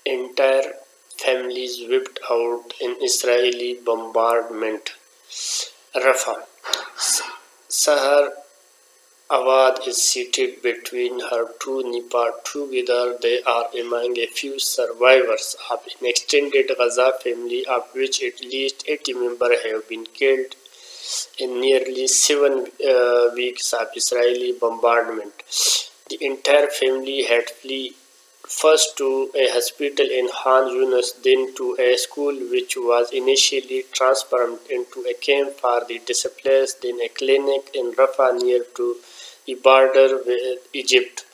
Entire families wiped out in Israeli bombardment. Rafah. Sahar Awad is seated between her two neighbors. Together, they are among a few survivors of an extended Gaza family, of which at least 80 members have been killed in nearly 7 weeks of Israeli bombardment. The entire family had fled first to a hospital in Khan Yunis, then to a school which was initially transformed into a camp for the displaced, then a clinic in Rafah near to the border with Egypt,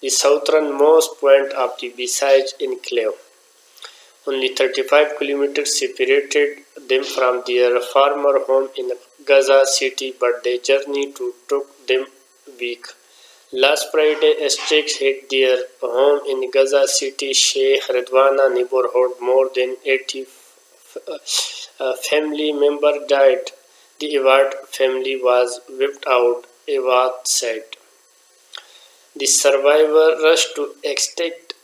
the southernmost point of the besieged enclave. Only 35 kilometers separated them from their former home in Gaza City, but their journey took them weeks. Last Friday, a strike hit their home in Gaza City Sheikh Redwana neighborhood. More than 80 family members died. The Awad family was wiped out, Awad said. The survivors rushed to extract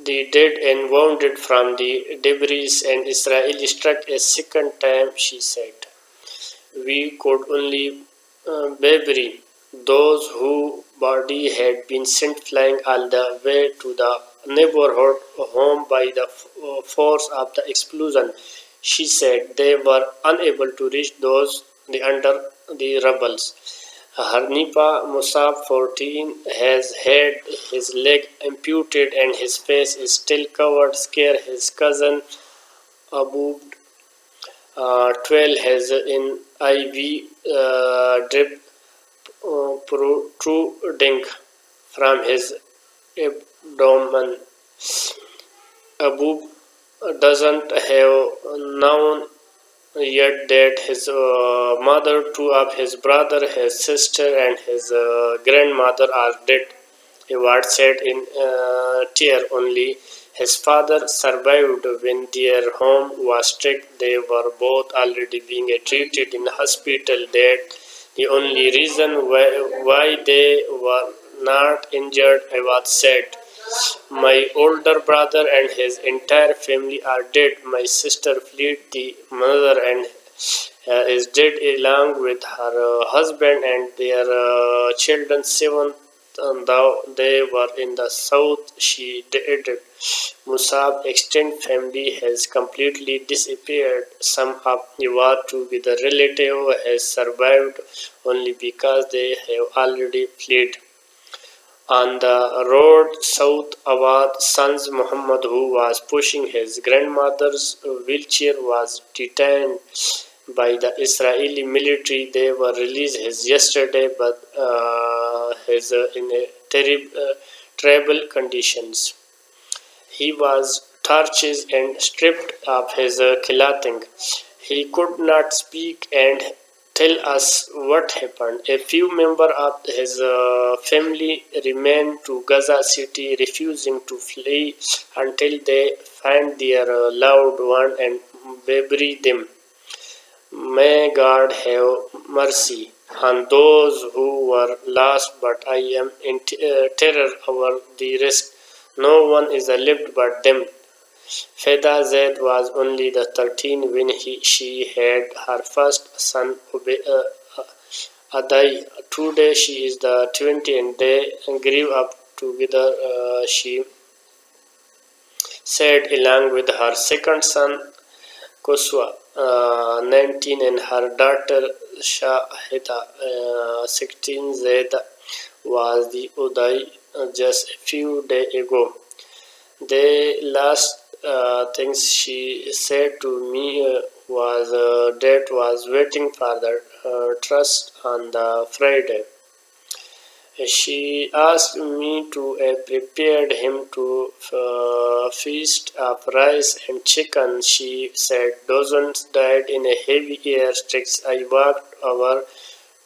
the dead and wounded from the debris, and Israel struck a second time, she said. We could only bury those whose body had been sent flying all the way to the neighborhood home by the force of the explosion, she said. They were unable to reach those under the rubble. Harnipa Musab, 14, has had his leg amputated and his face is still covered. Scare his cousin Abu 12 has an IV drip protruding from his abdomen. Abu doesn't have known yet that his mother, two of his brother, his sister, and his grandmother are dead. Awad said in tear. Only his father survived when their home was struck. They were both already being treated in hospital. That the only reason why they were not injured, Awad said. My older brother and his entire family are dead. My sister fled. The mother and is dead along with her husband and their children, 7, though they were in the south, she added. Musab's extended family has completely disappeared. Some of Awad together relatives has survived only because they have already fled. On the road south, Awad's son Muhammad, who was pushing his grandmother's wheelchair, was detained by the Israeli military. They were released yesterday, but he's in a terrible conditions. He was tortured and stripped of his clothing. He could not speak and tell us what happened. A few members of his family remained to Gaza City, refusing to flee until they find their loved one and bury them. May God have mercy on those who were lost, but I am in terror over the rest. No one is left but them. Feda Zaid was only the 13 when she had her first son Adai. Today she is the 20 and they grew up together, she said, along with her second son Koswa, 19, and her daughter Shahida, 16. Zaid was the Uday just a few days ago. The last things she said to me was Dad was waiting for the trust on the Friday. She asked me to prepare him to feast of rice and chicken. She said dozens died in a heavy airstrikes. I walked over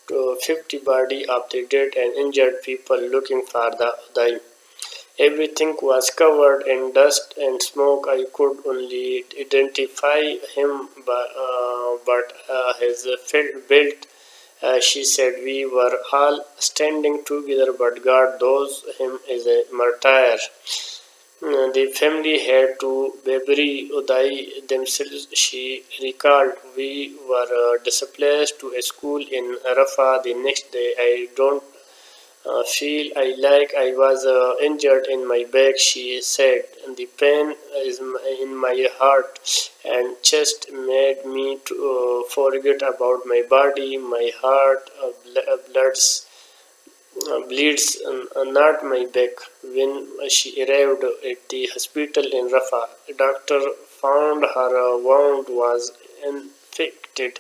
to 50 bodies of the dead and injured people looking for the Uday. Everything was covered in dust and smoke. I could only identify him but his belt. She said we were all standing together, but God knows him as a martyr. The family had to bury Uday themselves. She recalled, "We were displaced to a school in Rafah the next day. I don't feel like I was injured in my back," she said. "The pain is in my heart and chest made me to, forget about my body. My heart bleeds, not my back." When she arrived at the hospital in Rafah, a doctor found her wound was infected.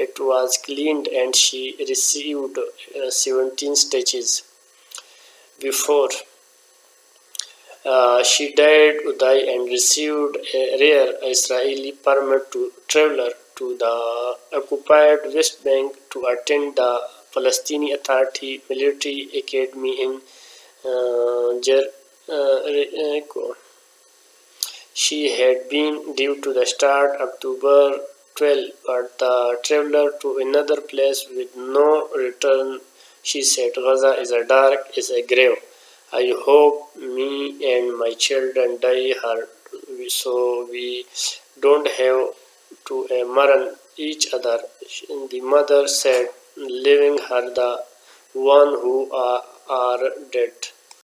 It was cleaned and she received 17 stitches. Before she died, Uday and received a rare Israeli permit to travel to the occupied West Bank to attend the Palestinian Authority military academy in Jericho. She had been due to start October 12, but the traveler to another place with no return. She said, "Gaza is a dark, is a grave. I hope me and my children die hard so we don't have to mourn each other." The mother said, leaving her the one who are dead.